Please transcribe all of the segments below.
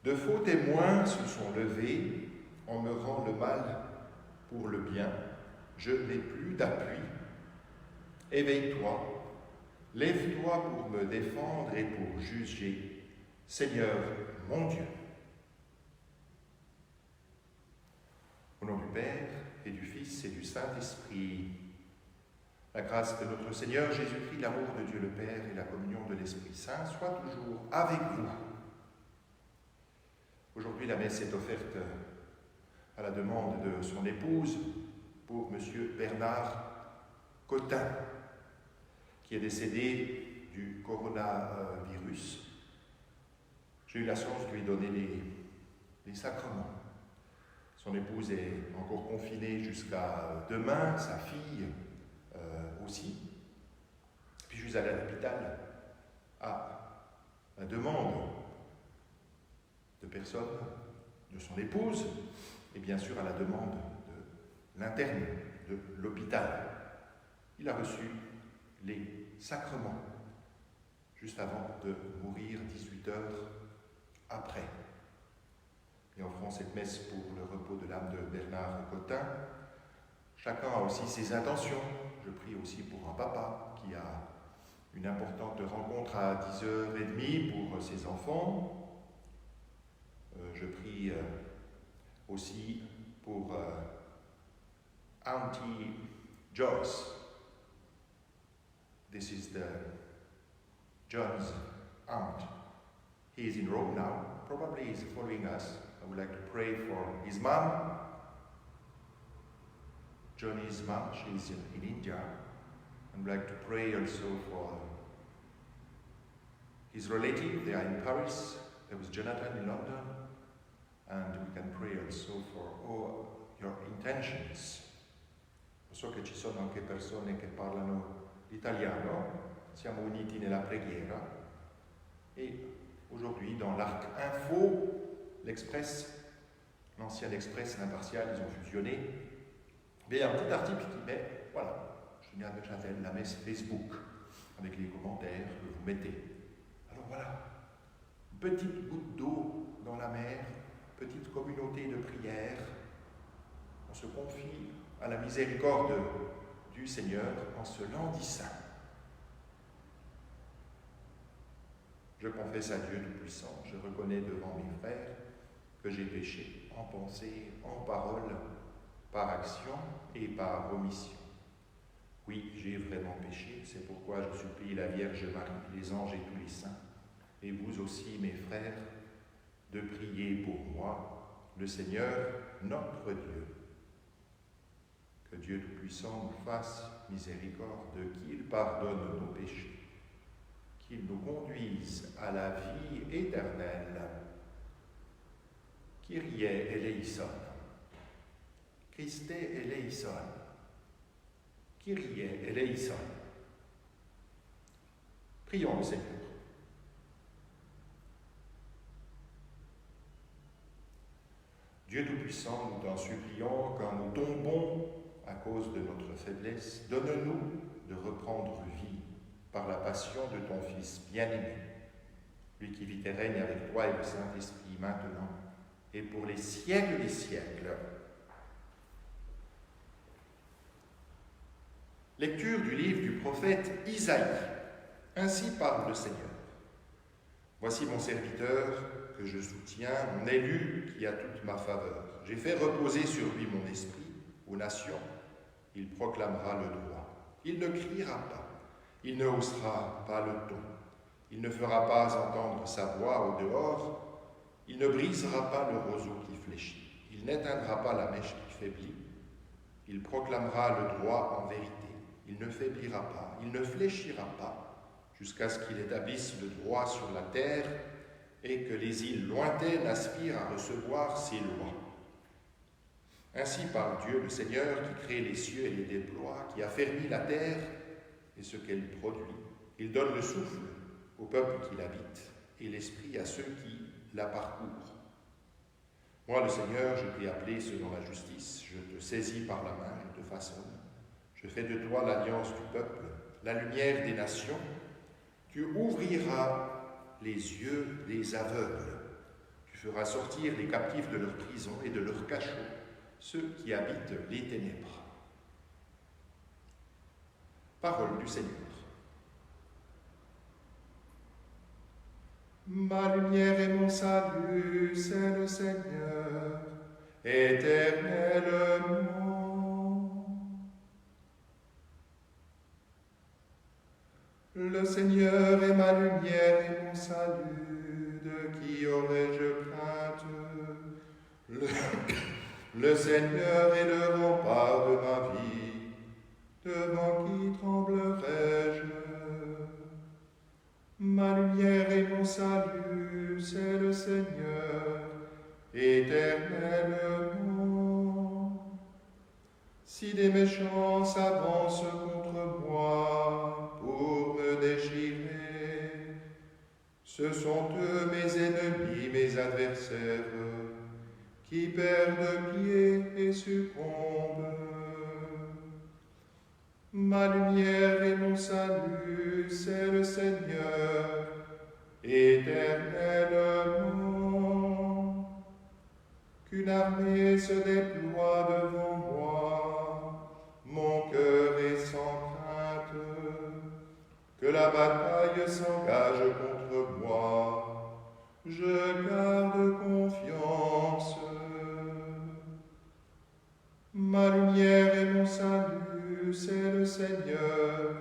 De faux témoins se sont levés, on me rend le mal pour le bien, je n'ai plus d'appui. Éveille-toi, lève-toi pour me défendre et pour juger, Seigneur mon Dieu. Au nom du Père et du Fils et du Saint-Esprit, la grâce de notre Seigneur Jésus-Christ, l'amour de Dieu le Père et la communion de l'Esprit Saint soient toujours avec vous. Aujourd'hui, la messe est offerte à la demande de son épouse pour M. Bernard Cotin, qui est décédé du coronavirus. J'ai eu la chance de lui donner les sacrements. Son épouse est encore confinée jusqu'à demain, sa fille aussi. Puis je suis allé à l'hôpital à la demande de personnes, de son épouse, et bien sûr à la demande de l'interne de l'hôpital. Il a reçu les sacrements juste avant de mourir 18 heures après. Et offrant cette messe pour le repos de l'âme de Bernard Cotin, chacun a aussi ses intentions. Je prie aussi pour un papa qui a une importante rencontre à 10h30 pour ses enfants. Je prie aussi pour Auntie Joyce. This is John's aunt. He is in Rome now. Probably he's following us. I would like to pray for his mom. Johnny's mom, she's in India. I would like to pray also for his relative. They are in Paris. There was Jonathan in London. And we can pray also for all your intentions. So che ci sono anche persone che parlano l'italiano. Siamo uniti nella preghiera. Et aujourd'hui, dans l'Arc Info, l'Express, l'ancien Express, l'Impartial, ils ont fusionné. Mais il y a un petit article qui met, voilà, Julien de Châtel, la messe Facebook, avec les commentaires que vous mettez. Alors voilà, une petite goutte d'eau dans la mer, petite communauté de prière. On se confie à la miséricorde du Seigneur en ce lundi saint. Je confesse à Dieu Tout-Puissant, je reconnais devant mes frères que j'ai péché en pensée, en parole, par action et par omission. Oui, j'ai vraiment péché, c'est pourquoi je supplie la Vierge Marie, les anges et tous les saints, et vous aussi, mes frères, de prier pour moi, le Seigneur, notre Dieu. Que Dieu Tout-Puissant nous fasse miséricorde, qu'il pardonne nos péchés, qu'il nous conduise à la vie éternelle. Kyrie eleison. Christe eleison. Kyrie eleison. Prions le Seigneur. Dieu Tout-Puissant, nous t'en supplions, quand nous tombons à cause de notre faiblesse, donne-nous de reprendre vie par la passion de ton Fils bien-aimé, lui qui vit et règne avec toi et le Saint-Esprit maintenant et pour les siècles des siècles. Lecture du livre du prophète Isaïe. Ainsi parle le Seigneur. Voici mon serviteur que je soutiens, mon élu qui a toute ma faveur. J'ai fait reposer sur lui mon esprit aux nations. Il proclamera le droit. Il ne criera pas. Il ne haussera pas le ton. Il ne fera pas entendre sa voix au dehors. Il ne brisera pas le roseau qui fléchit. Il n'éteindra pas la mèche qui faiblit. Il proclamera le droit en vérité. Il ne faiblira pas. Il ne fléchira pas jusqu'à ce qu'il établisse le droit sur la terre et que les îles lointaines aspirent à recevoir ses lois. Ainsi parle Dieu, le Seigneur, qui crée les cieux et les déploie, qui affermit la terre et ce qu'elle produit. Il donne le souffle au peuple qui l'habite et l'esprit à ceux qui la parcourent. Moi, le Seigneur, je t'ai appelé selon la justice, je te saisis par la main, je te façonne. Je fais de toi l'alliance du peuple, la lumière des nations. Tu ouvriras les yeux des aveugles. Tu fera sortir les captifs de leur prison et de leur cachot, ceux qui habitent les ténèbres. Parole du Seigneur. Ma lumière et mon salut, c'est le Seigneur, éternellement. Le Seigneur est ma lumière et mon salut, de qui aurais-je crainte? Le Seigneur est le rempart de ma vie, devant qui tremblerais-je? Ma lumière et mon salut, c'est le Seigneur, éternellement. Si des méchants s'avancent contre moi pour me déchirer, ce sont eux mes ennemis, mes adversaires, qui perdent pied et succombent. Ma lumière et mon salut, c'est le Seigneur, éternellement. Qu'une armée se déploie devant moi, mon cœur est sans crainte. Que la bataille s'engage contre moi, je garde confiance. Ma lumière et mon salut, c'est le Seigneur,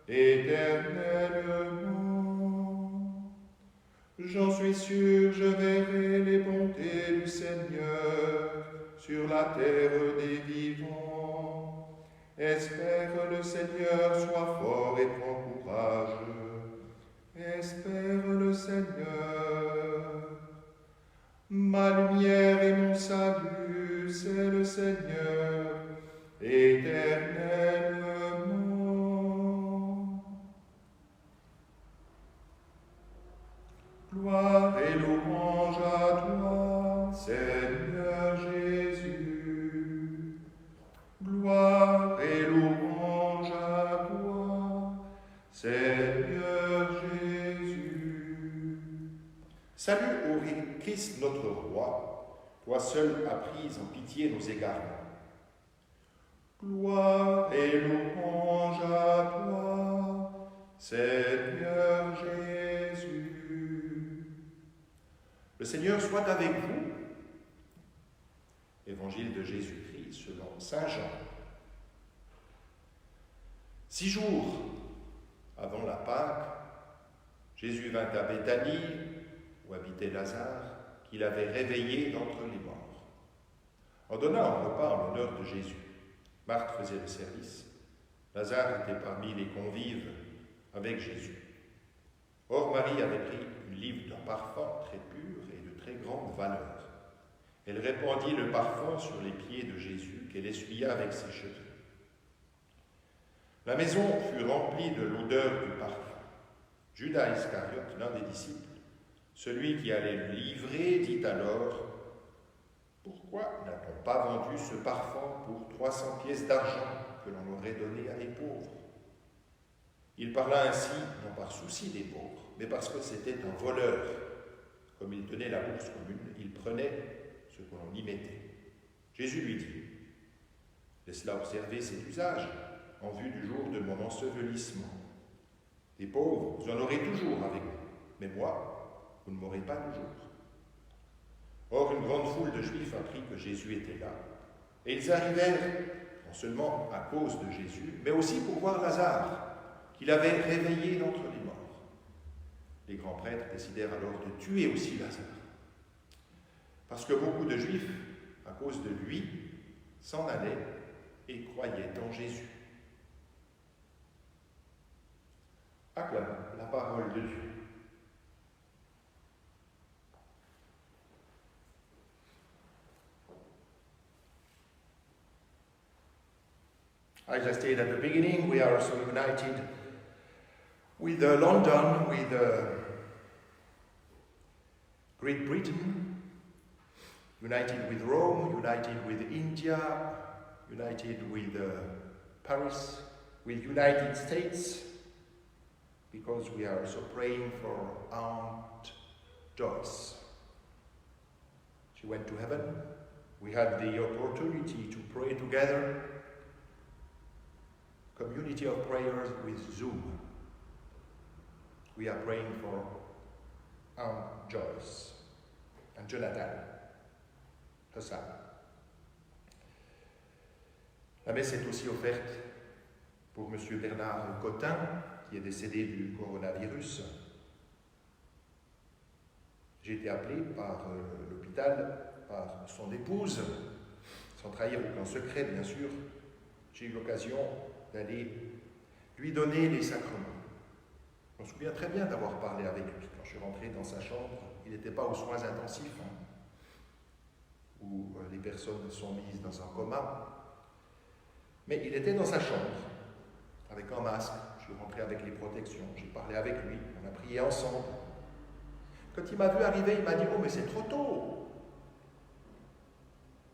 éternellement. J'en suis sûr, je verrai les bontés du Seigneur sur la terre des vivants. Espère le Seigneur, sois fort et prends courage. Espère le Seigneur. Ma lumière et mon salut, c'est le Seigneur, éternellement. Gloire et louange à toi, Seigneur Jésus. Gloire et louange à toi, Seigneur Jésus. Salut au Christ notre roi, toi seul as pris en pitié nos égarements. Gloire et louange à toi, Seigneur Jésus. Le Seigneur soit avec vous. Évangile de Jésus-Christ selon saint Jean. 6 jours avant la Pâque, Jésus vint à Béthanie, où habitait Lazare, qu'il avait réveillé d'entre les morts. En donnant un repas en l'honneur de Jésus, Marthe faisait le service. Lazare était parmi les convives avec Jésus. Or, Marie avait pris une livre d'un parfum très pur et de très grande valeur. Elle répandit le parfum sur les pieds de Jésus, qu'elle essuya avec ses cheveux. La maison fut remplie de l'odeur du parfum. Judas Iscariote, l'un des disciples, celui qui allait le livrer, dit alors: « Pourquoi n'a-t-on pas vendu ce parfum pour 300 pièces d'argent que l'on aurait donné à les pauvres ?» Il parla ainsi, non par souci des pauvres, mais parce que c'était un voleur. Comme il tenait la bourse commune, il prenait ce que l'on y mettait. Jésus lui dit: « Laisse-la observer cet usage en vue du jour de mon ensevelissement. Les pauvres, vous en aurez toujours avec vous, mais moi, vous ne m'aurez pas toujours. » Or, une grande foule de Juifs apprit que Jésus était là, et ils arrivèrent, non seulement à cause de Jésus, mais aussi pour voir Lazare, qu'il avait réveillé d'entre les morts. Les grands prêtres décidèrent alors de tuer aussi Lazare, parce que beaucoup de Juifs, à cause de lui, s'en allaient et croyaient en Jésus. Acclamons la parole de Dieu. As I stated at the beginning, we are also united with London, with Great Britain, united with Rome, united with India, united with Paris, with United States, because we are also praying for Aunt Joyce. She went to heaven. We had the opportunity to pray together. Community of prayers with Zoom. We are praying for Aunt Joyce and Jonathan, her son. La messe est aussi offerte pour M. Bernard Cotin, qui est décédé du coronavirus. J'ai été appelé par l'hôpital, par son épouse, sans trahir aucun secret, bien sûr. J'ai eu l'occasion d'aller lui donner les sacrements. Je me souviens très bien d'avoir parlé avec lui. Quand je suis rentré dans sa chambre, il n'était pas aux soins intensifs, où les personnes sont mises dans un coma, mais il était dans sa chambre, avec un masque. Je suis rentré avec les protections, j'ai parlé avec lui, on a prié ensemble. Quand il m'a vu arriver, il m'a dit « Oh, mais c'est trop tôt !»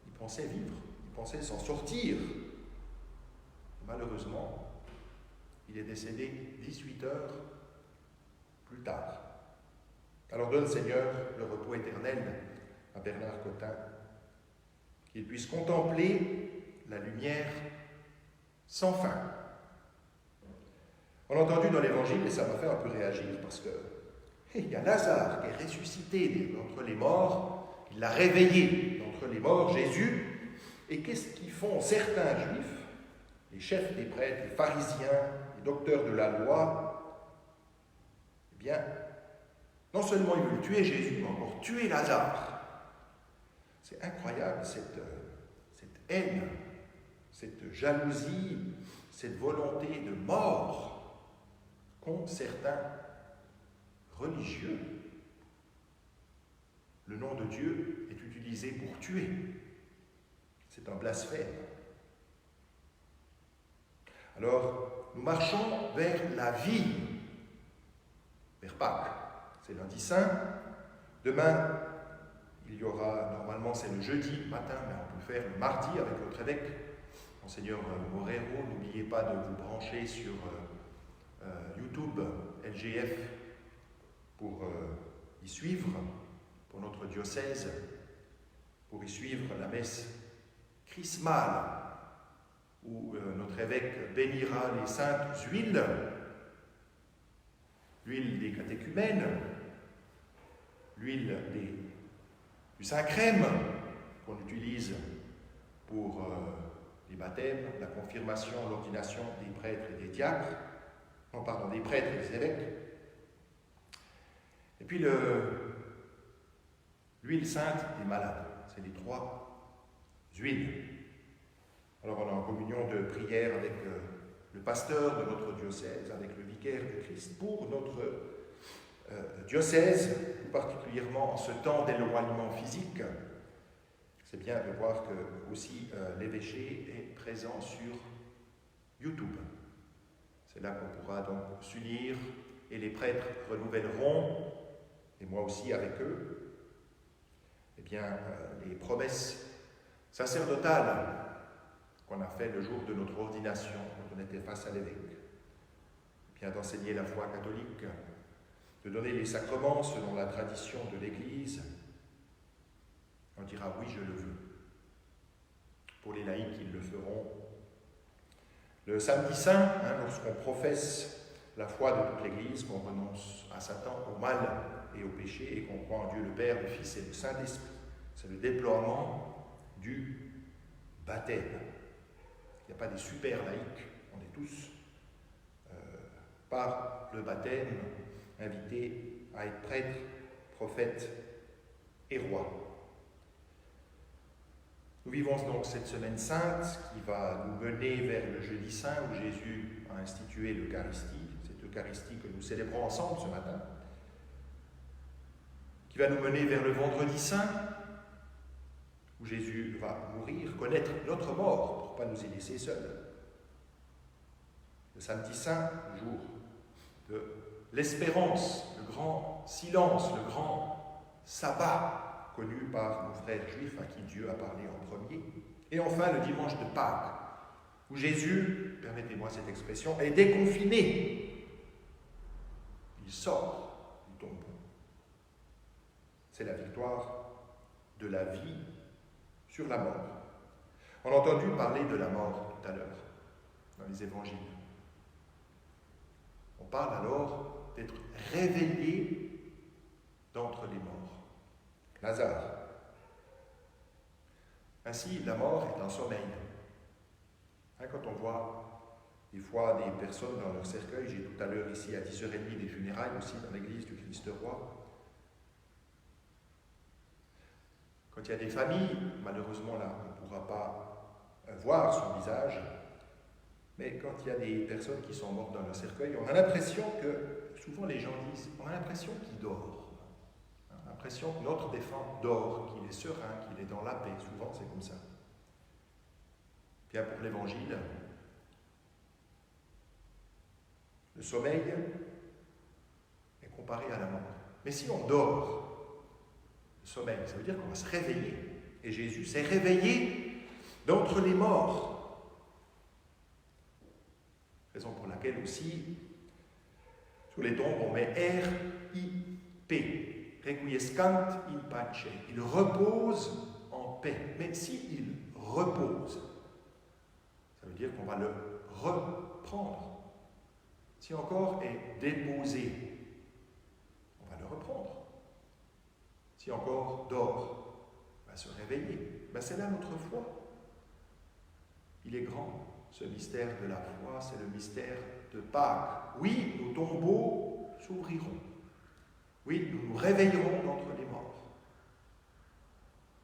Il pensait vivre, il pensait s'en sortir. Malheureusement, il est décédé 18 heures plus tard. Alors donne, Seigneur, le repos éternel à Bernard Cotin, qu'il puisse contempler la lumière sans fin. On a entendu dans l'Évangile, et ça m'a fait un peu réagir, parce que il y a Lazare qui est ressuscité d'entre les morts, il l'a réveillé d'entre les morts, Jésus, et qu'est-ce qu'ils font certains Juifs, les chefs des prêtres, les pharisiens, les docteurs de la loi? Eh bien, non seulement ils veulent tuer Jésus, mais encore tuer Lazare. C'est incroyable cette haine, cette jalousie, cette volonté de mort qu'ont certains religieux. Le nom de Dieu est utilisé pour tuer. C'est un blasphème. Alors, nous marchons vers la vie, vers Pâques. C'est lundi saint. Demain, il y aura, normalement c'est le jeudi matin, mais on peut faire le mardi avec notre évêque, Monseigneur Morero. N'oubliez pas de vous brancher sur YouTube, LGF, pour y suivre, pour notre diocèse, pour y suivre la messe chrismale, où notre évêque bénira les saintes huiles, l'huile des catéchumènes, l'huile du Saint-Crème qu'on utilise pour les baptêmes, la confirmation, l'ordination des prêtres et des diacres, des prêtres et des évêques. Et puis l'huile sainte des malades, c'est les 3 huiles. Alors on est en communion de prière avec le pasteur de notre diocèse, avec le vicaire du Christ, pour notre diocèse, plus particulièrement en ce temps d'éloignement physique. C'est bien de voir que aussi l'évêché est présent sur YouTube. C'est là qu'on pourra donc s'unir et les prêtres renouvelleront, et moi aussi avec eux, eh bien, les promesses sacerdotales qu'on a fait le jour de notre ordination, quand on était face à l'évêque. Bien d'enseigner la foi catholique, de donner les sacrements selon la tradition de l'Église. On dira oui, je le veux. Pour les laïcs, ils le feront. Le samedi saint, lorsqu'on professe la foi de toute l'Église, qu'on renonce à Satan, au mal et au péché, et qu'on croit en Dieu le Père, le Fils et le Saint-Esprit. C'est le déploiement du baptême. Il n'y a pas des super laïcs, on est tous, par le baptême, invités à être prêtres, prophètes et rois. Nous vivons donc cette semaine sainte qui va nous mener vers le jeudi saint où Jésus a institué l'Eucharistie, cette Eucharistie que nous célébrons ensemble ce matin, qui va nous mener vers le vendredi saint où Jésus va mourir, connaître notre mort pour ne pas nous y laisser seuls. Le samedi saint, le jour de l'espérance, le grand silence, le grand sabbat connu par nos frères juifs à qui Dieu a parlé en premier. Et enfin le dimanche de Pâques, où Jésus, permettez-moi cette expression, est déconfiné. Il sort du tombeau. C'est la victoire de la vie sur la mort. On a entendu parler de la mort tout à l'heure, dans les évangiles. On parle alors d'être réveillé d'entre les morts. Lazare. Ainsi, la mort est un sommeil. Quand on voit des fois des personnes dans leur cercueil, j'ai tout à l'heure ici à 10h30 des funérailles aussi dans l'église du Christ-Roi. Quand il y a des familles, malheureusement là, on ne pourra pas voir son visage, mais quand il y a des personnes qui sont mortes dans leur cercueil, on a l'impression que, souvent les gens disent, on a l'impression qu'il dort. On a l'impression que notre défunt dort, qu'il est serein, qu'il est dans la paix. Souvent c'est comme ça. Bien pour l'Évangile, le sommeil est comparé à la mort. Mais si on dort, le sommeil, ça veut dire qu'on va se réveiller. Et Jésus s'est réveillé d'entre les morts. Raison pour laquelle aussi, sur les tombes, on met R-I-P. Requiescant in pace. Il repose en paix. Mais s'il repose, ça veut dire qu'on va le reprendre. Si un corps est déposé, on va le reprendre. Si un corps dort, va se réveiller. C'est là notre foi. Il est grand, ce mystère de la foi, c'est le mystère de Pâques. Oui, nos tombeaux s'ouvriront. Oui, nous nous réveillerons d'entre les morts.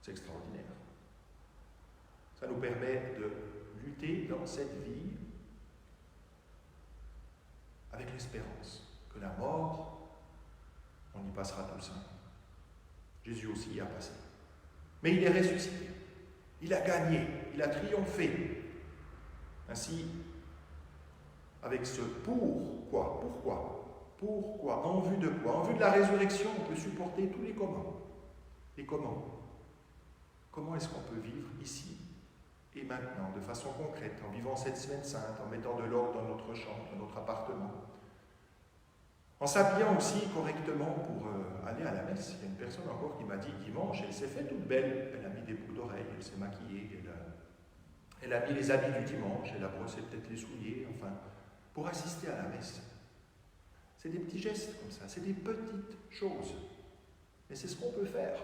C'est extraordinaire. Ça nous permet de lutter dans cette vie avec l'espérance que la mort, on y passera tous. Jésus aussi y a passé. Mais il est ressuscité. Il a gagné. Il a triomphé. Ainsi, avec ce pourquoi, en vue de quoi? En vue de la résurrection, on peut supporter tous les comment. Les comment. Comment est-ce qu'on peut vivre ici et maintenant, de façon concrète, en vivant cette semaine sainte, en mettant de l'ordre dans notre chambre, dans notre appartement, en s'habillant aussi correctement pour aller à la messe. Il y a une personne encore qui m'a dit dimanche, elle s'est faite toute belle, elle a mis des boucles d'oreilles, elle s'est maquillée, elle a mis les habits du dimanche, elle a brossé peut-être les souliers, enfin, pour assister à la messe. C'est des petits gestes comme ça, c'est des petites choses. Mais c'est ce qu'on peut faire.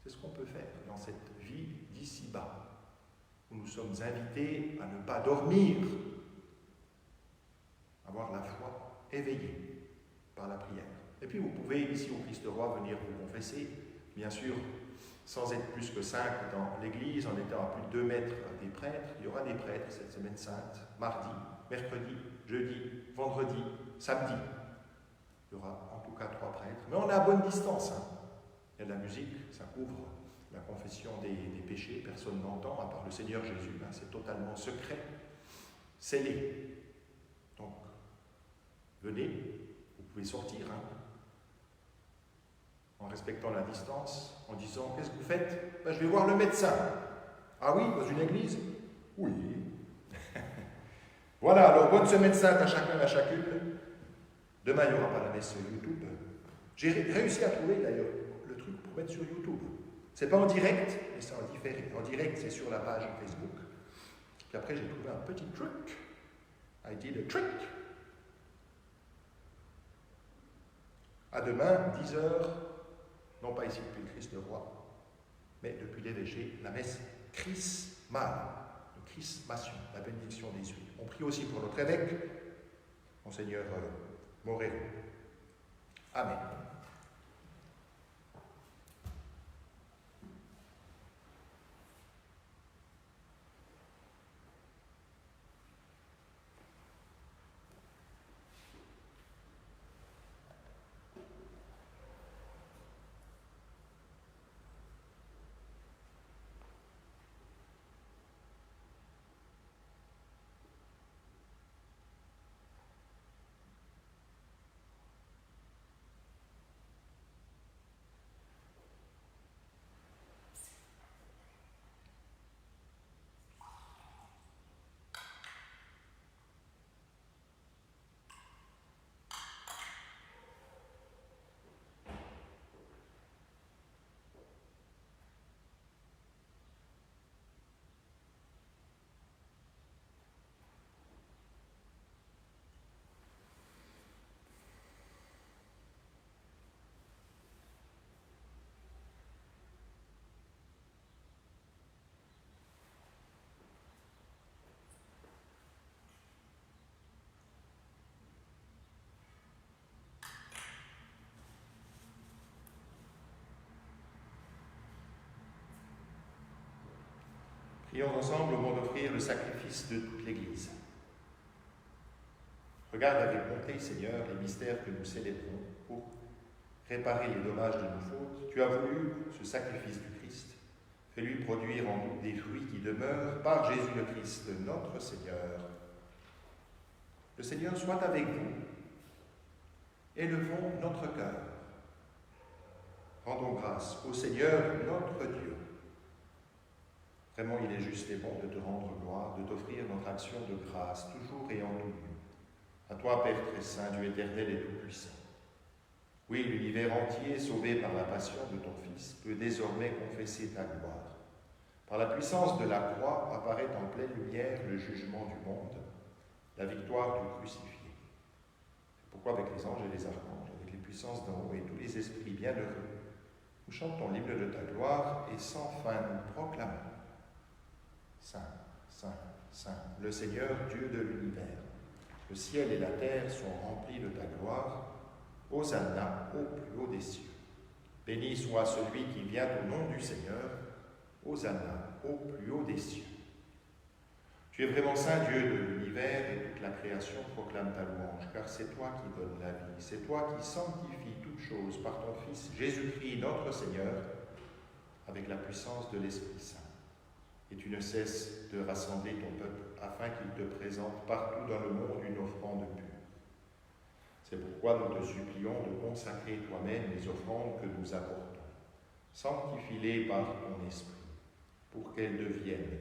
C'est ce qu'on peut faire dans cette vie d'ici-bas, où nous sommes invités à ne pas dormir, avoir la foi éveillée par la prière. Et puis vous pouvez, ici au Christ-Roi, venir vous confesser, bien sûr, sans être plus que 5 dans l'église, en étant à plus de 2 mètres des prêtres. Il y aura des prêtres cette semaine sainte, mardi, mercredi, jeudi, vendredi, samedi. Il y aura en tout cas 3 prêtres, mais on est à bonne distance. Il y a de la musique, ça couvre la confession des péchés, personne n'entend, à part le Seigneur Jésus, c'est totalement secret, scellé. Donc, venez, vous pouvez sortir, en respectant la distance, en disant, qu'est-ce que vous faites? Je vais voir le médecin. Ah oui, dans une église? Oui. Voilà, alors bonne semaine sainte à chacun et à chacune. Demain, il n'y aura pas la messe sur YouTube. J'ai réussi à trouver d'ailleurs le truc pour mettre sur YouTube. C'est pas en direct, mais c'est en différé. En direct, c'est sur la page Facebook. Puis après, j'ai trouvé un petit truc. I did a trick. À demain, 10h, non pas ici depuis le Christ-Roi, mais depuis l'évêché, la messe chrismale, de chrismation, la bénédiction des huiles. On prie aussi pour notre évêque, Monseigneur Moreau. Amen. Prions ensemble au moment d'offrir le sacrifice de toute l'Église. Regarde avec bonté, Seigneur, les mystères que nous célébrons pour réparer les dommages de nos fautes. Tu as voulu ce sacrifice du Christ. Fais-lui produire en nous des fruits qui demeurent par Jésus le Christ, notre Seigneur. Le Seigneur soit avec vous. Élevons notre cœur. Rendons grâce au Seigneur, notre Dieu. Vraiment, il est juste et bon de te rendre gloire, de t'offrir notre action de grâce, toujours et en tout lieu. À toi, Père très saint, Dieu éternel et tout-puissant. Oui, l'univers entier, sauvé par la passion de ton Fils, peut désormais confesser ta gloire. Par la puissance de la croix apparaît en pleine lumière le jugement du monde, la victoire du crucifié. C'est pourquoi avec les anges et les archanges, avec les puissances d'en haut et tous les esprits bienheureux, nous chantons l'hymne de ta gloire et sans fin nous proclamons: Saint, Saint, Saint, le Seigneur Dieu de l'univers. Le ciel et la terre sont remplis de ta gloire. Hosanna au plus haut des cieux. Béni soit celui qui vient au nom du Seigneur. Hosanna au plus haut des cieux. Tu es vraiment Saint Dieu de l'univers et toute la création proclame ta louange, car c'est toi qui donnes la vie, c'est toi qui sanctifies toutes choses par ton Fils Jésus-Christ notre Seigneur, avec la puissance de l'Esprit Saint. Et tu ne cesses de rassembler ton peuple afin qu'il te présente partout dans le monde une offrande pure. C'est pourquoi nous te supplions de consacrer toi-même les offrandes que nous apportons. Sanctifie-les par ton esprit, pour qu'elles deviennent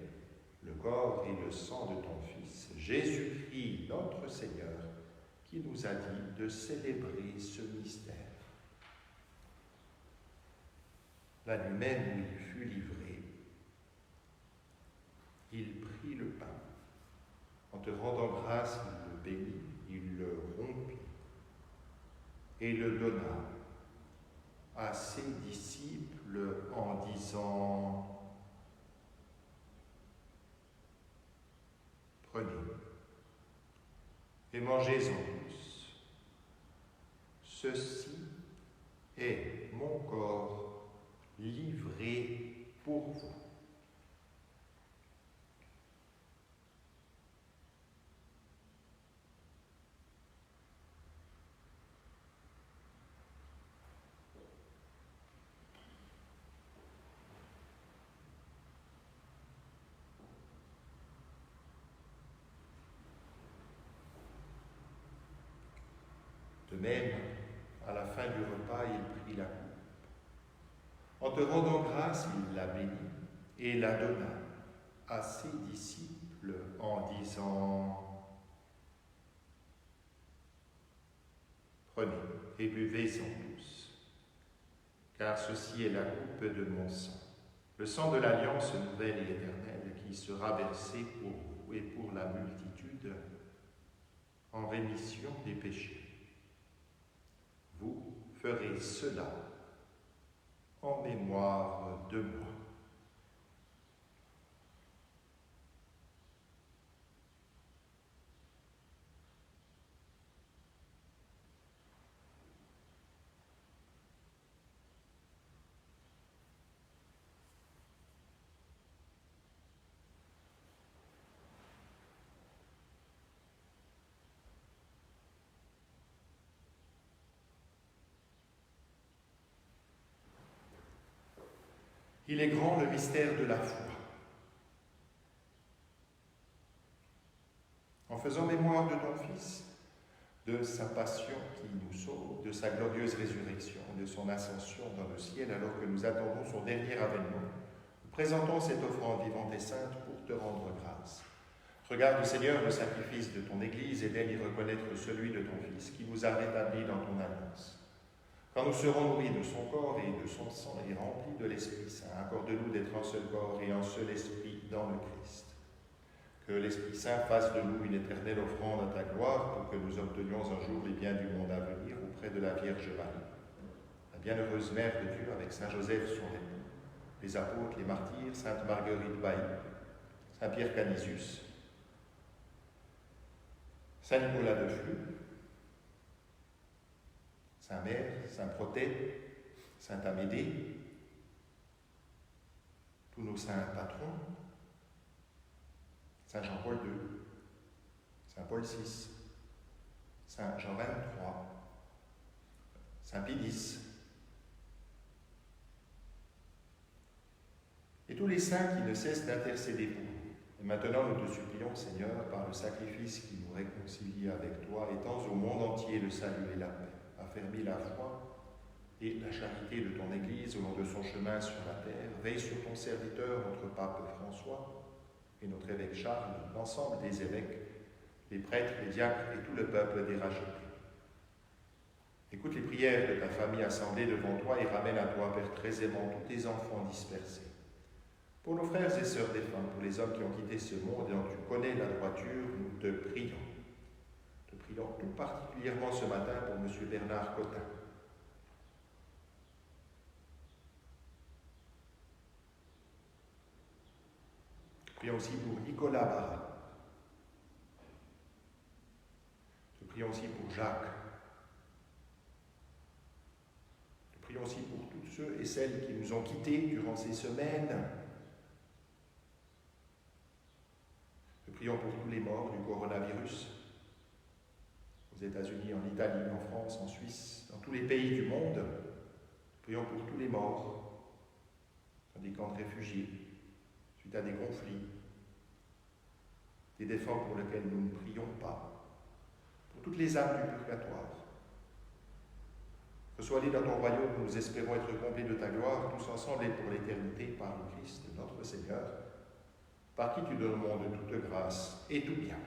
le corps et le sang de ton Fils, Jésus-Christ, notre Seigneur, qui nous a dit de célébrer ce mystère. La nuit même où il fut livré, il prit le pain. En te rendant grâce, il le bénit, il le rompit et le donna à ses disciples en disant: Prenez et mangez-en tous. Ceci est mon corps livré pour vous. De même, à la fin du repas, il prit la coupe. En te rendant grâce, il la bénit et la donna à ses disciples en disant: Prenez et buvez-en tous, car ceci est la coupe de mon sang, le sang de l'alliance nouvelle et éternelle qui sera versé pour vous et pour la multitude en rémission des péchés. Vous ferez cela en mémoire de moi. Il est grand le mystère de la foi. En faisant mémoire de ton Fils, de sa passion qui nous sauve, de sa glorieuse résurrection, de son ascension dans le ciel, alors que nous attendons son dernier avènement, nous présentons cette offrande vivante et sainte pour te rendre grâce. Regarde, Seigneur, le sacrifice de ton Église et d'elle y reconnaître celui de ton Fils, qui nous a rétablis dans ton alliance. Quand nous serons nourris de son corps et de son sang et remplis de l'Esprit Saint, accorde-nous d'être un seul corps et un seul esprit dans le Christ. Que l'Esprit Saint fasse de nous une éternelle offrande à ta gloire pour que nous obtenions un jour les biens du monde à venir auprès de la Vierge Marie, la bienheureuse Mère de Dieu avec Saint Joseph son époux, les apôtres, les martyrs, Sainte Marguerite Bailly, Saint Pierre Canisius, Saint Nicolas de Flux, Saint Mère, Saint Protet, Saint Amédée, tous nos saints patrons, Saint Jean-Paul II, Saint Paul VI, Saint Jean XXIII, Saint Pie X, et tous les saints qui ne cessent d'intercéder pour nous. Et maintenant, nous te supplions, Seigneur, par le sacrifice qui nous réconcilie avec toi, étends au monde entier le salut et la paix, affermis la foi et la charité de ton Église au long de son chemin sur la terre. Veille sur ton serviteur, notre pape François, et notre évêque Charles, l'ensemble des évêques, les prêtres, les diacres et tout le peuple des rachetés. Écoute les prières de ta famille assemblée devant toi et ramène à toi, Père très aimant, tous tes enfants dispersés. Pour nos frères et sœurs défunts, pour les hommes qui ont quitté ce monde et dont tu connais la droiture, nous te prions. Te prions tout particulièrement ce matin pour M. Bernard Cotin. Te prions aussi pour Nicolas Barra. Te prions aussi pour Jacques. Te prions aussi pour tous ceux et celles qui nous ont quittés durant ces semaines. Prions pour tous les morts du coronavirus, aux États-Unis, en Italie, en France, en Suisse, dans tous les pays du monde. Prions pour tous les morts dans des camps de réfugiés, suite à des conflits, des défunts pour lesquels nous ne prions pas, pour toutes les âmes du purgatoire. Reçois-les dans ton royaume, nous espérons être comblés de ta gloire, tous ensemble et pour l'éternité, par le Christ, notre Seigneur, par qui tu donnes au monde toute grâce et tout bien.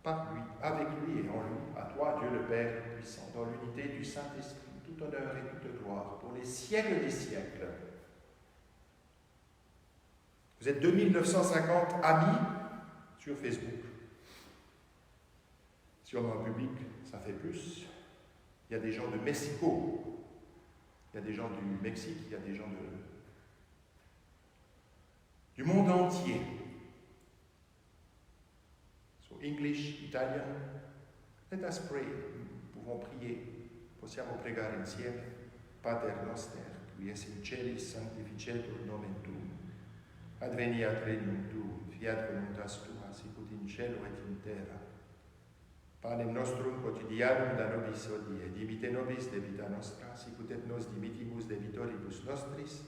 Par lui, avec lui et en lui, à toi, Dieu le Père puissant, dans l'unité du Saint-Esprit, tout honneur et toute gloire, pour les siècles des siècles. Vous êtes 2950 amis sur Facebook. Si on est en public, ça fait plus. Il y a des gens de Mexico, il y a des gens du Mexique, il y a des gens du monde entier. So English, Italian, let us pray. Nous pouvons prier. Possiamo pregare insieme. Pater noster, qui es in celis, sanctificetur nomen tuum. Adveniat regnum tuum, fiat voluntas tua, sicut in cielo et in terra. Panem nostrum quotidianum da nobis hodie, dimite nobis debita nostra, sicut et nos dimitimus debitoribus nostris,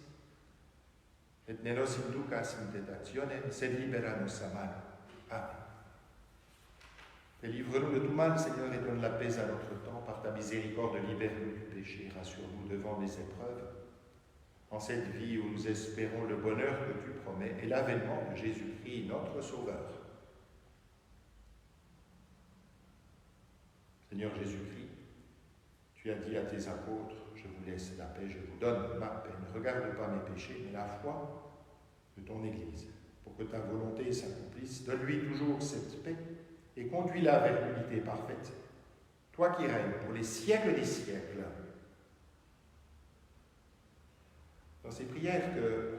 et ne nos inducas in tentationem, sed libera nos a malo. Amen. Délivre-nous de tout mal, Seigneur, et donne la paix à notre temps. Par ta miséricorde, libère-nous du péché, rassure-nous devant les épreuves. En cette vie où nous espérons le bonheur que tu promets et l'avènement de Jésus-Christ, notre Sauveur. Seigneur Jésus-Christ, tu as dit à tes apôtres, je vous laisse la paix, je vous donne ma paix. Ne regarde pas mes péchés, mais la foi de ton Église. Pour que ta volonté s'accomplisse, donne-lui toujours cette paix et conduis-la vers l'unité parfaite. Toi qui règnes pour les siècles des siècles. Dans ces prières que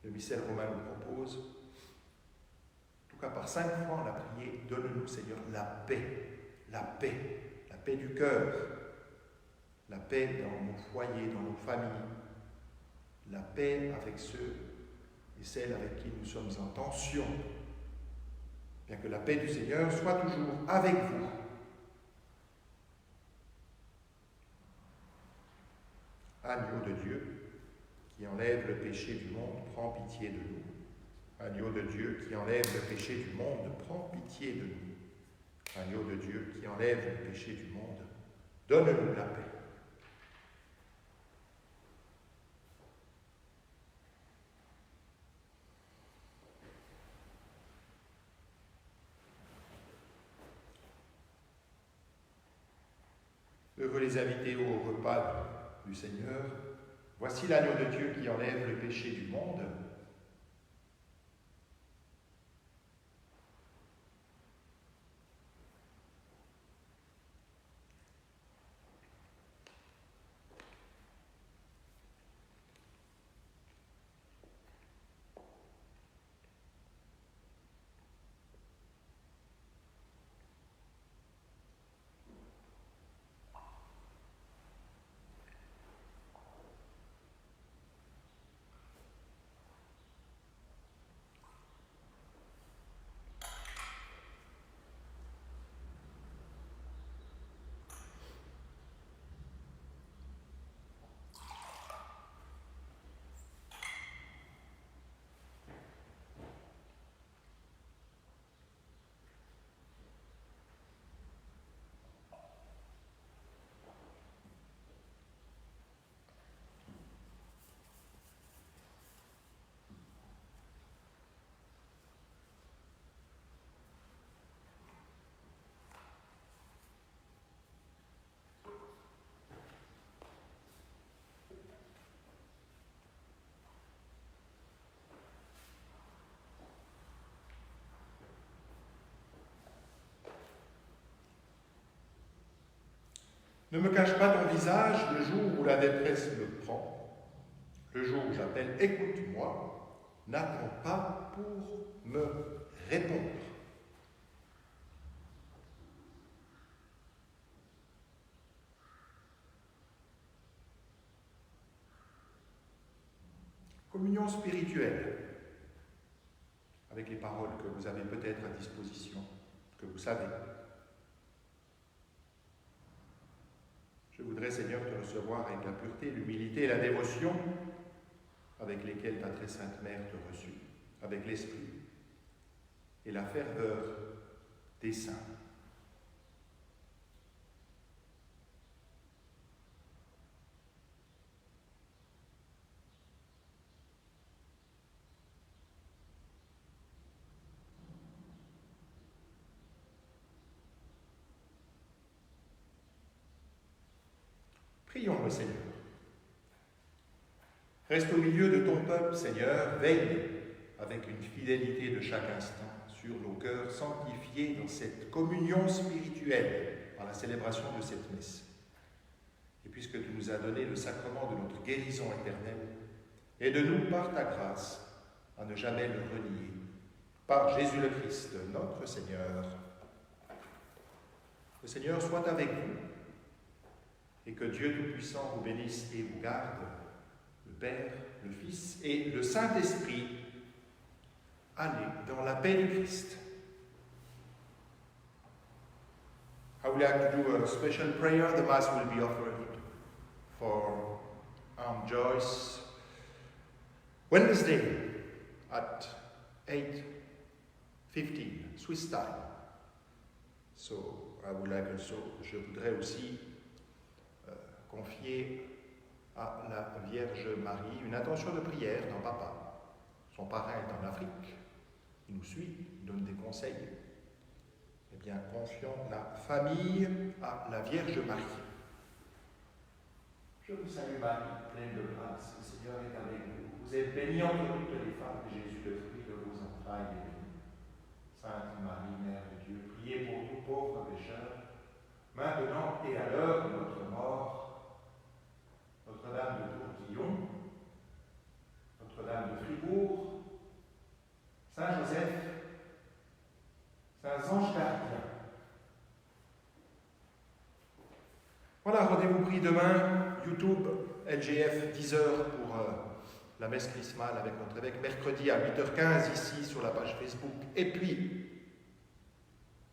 le mystère romain nous propose, en tout cas par 5 fois on a prié, donne-nous Seigneur la paix du cœur, la paix dans nos foyers, dans nos familles, la paix avec ceux et celles avec qui nous sommes en tension. Bien que la paix du Seigneur soit toujours avec vous. Agneau de Dieu, qui enlève le péché du monde, prends pitié de nous. Agneau de Dieu, qui enlève le péché du monde, prends pitié de nous. Agneau de Dieu, qui enlève le péché du monde, donne-nous la paix. Heureux les invités au repas du Seigneur. Voici l'agneau de Dieu qui enlève le péché du monde. Ne me cache pas ton visage le jour où la détresse me prend, le jour où j'appelle « écoute-moi », n'attends pas pour me répondre. Communion spirituelle, avec les paroles que vous avez peut-être à disposition, que vous savez. Je voudrais, Seigneur, te recevoir avec la pureté, l'humilité et la dévotion avec lesquelles ta très sainte Mère te reçut, avec l'esprit et la ferveur des saints. Prions le Seigneur. Reste au milieu de ton peuple, Seigneur, veille avec une fidélité de chaque instant sur nos cœurs sanctifiés dans cette communion spirituelle par la célébration de cette messe. Et puisque tu nous as donné le sacrement de notre guérison éternelle, aide-nous par ta grâce à ne jamais le renier. Par Jésus le Christ, notre Seigneur. Le Seigneur soit avec vous et que Dieu Tout-Puissant vous bénisse et vous garde, le Père, le Fils et le Saint-Esprit. Allez dans la paix du Christ. I would like to do a special prayer. The Mass will be offered for Joyce Wednesday at 8:15 Swiss time. So I would like also, je voudrais aussi confier à la Vierge Marie une intention de prière d'un papa. Son parrain est en Afrique, il nous suit, il donne des conseils. Eh bien, confions la famille à la Vierge Marie. Je vous salue Marie, pleine de grâce, le Seigneur est avec vous. Vous êtes bénie entre toutes les femmes, et Jésus, le fruit de vos entrailles, est béni. Sainte Marie, Mère de Dieu, priez pour nous pauvres pécheurs, maintenant et à l'heure de notre mort. Notre-Dame de Tourquillon, Notre-Dame de Fribourg, Saint Joseph, Saint Ange Gardien. Voilà, rendez-vous pris demain, YouTube, LGF, 10h pour la messe chrismale avec notre évêque, mercredi à 8h15 ici sur la page Facebook, et puis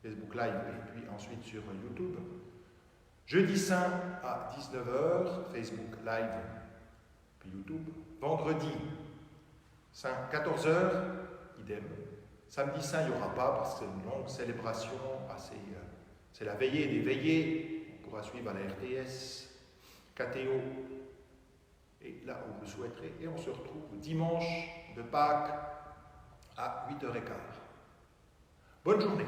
Facebook Live, et puis ensuite sur YouTube. Jeudi Saint à 19h, Facebook Live, puis YouTube. Vendredi Saint, 14h, idem. Samedi Saint, il n'y aura pas parce que c'est une longue célébration. C'est la veillée des veillées. On pourra suivre à la RTS, KTO, et là où vous souhaiterez. Et on se retrouve dimanche de Pâques à 8h15. Bonne journée.